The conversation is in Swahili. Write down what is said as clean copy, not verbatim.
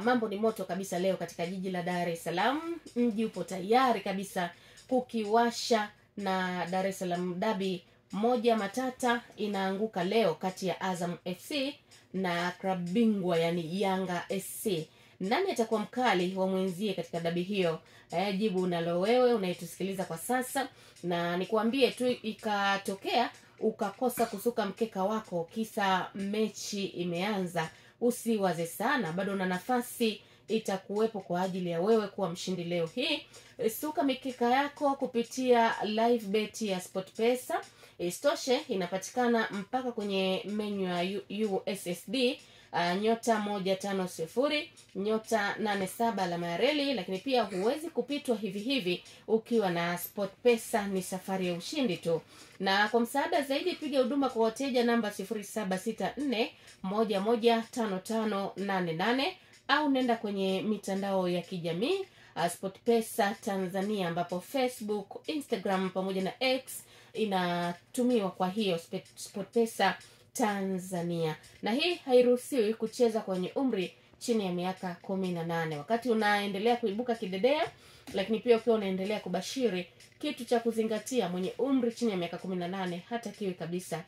Mambo ni moto kabisa leo katika jiji la Dar es Salaam. Mji upo tayari kabisa kukiwasha, na Dar es Salaam Derby moja matata inaanguka leo kati ya Azam FC na klabu bingwa yani Yanga SC. Nani atakuwa mkali wa mwenzie katika dabi hiyo? Jibu unalo wewe unayetusikiliza kwa sasa, na nikuambie tu ikatokea ukakosa kusuka mkeka wako kisa mechi imeanza, usiwaze sana, bado una nafasi itakuwepo kwa ajili ya wewe kuwa mshindi leo hii. Suka mikeka yako kupitia live bet ya SportPesa. Istoshe inapatikana mpaka kwenye menu ya USSD nyota 150 nyota 87 alama ya reli. Lakini pia huwezi kupitwa hivi hivi ukiwa na SportPesa, ni safari ya ushindi tu. Na kwa msaada zaidi piga huduma kwa wateja namba 0764115588 au nenda kwenye mitandao ya kijamii SportPesa Tanzania, ambapo Facebook, Instagram pamoja na X inatumiwa kwa hiyo SportPesa Tanzania. Na hii hairuhusiwi kucheza kwenye umri chini ya miaka 18. Wakati unaendelea kuibuka kidedea, lakini pia ukiwa unaendelea kubashiri, kitu cha kuzingatia, mwenye umri chini ya miaka 18 hata kiwi kabisa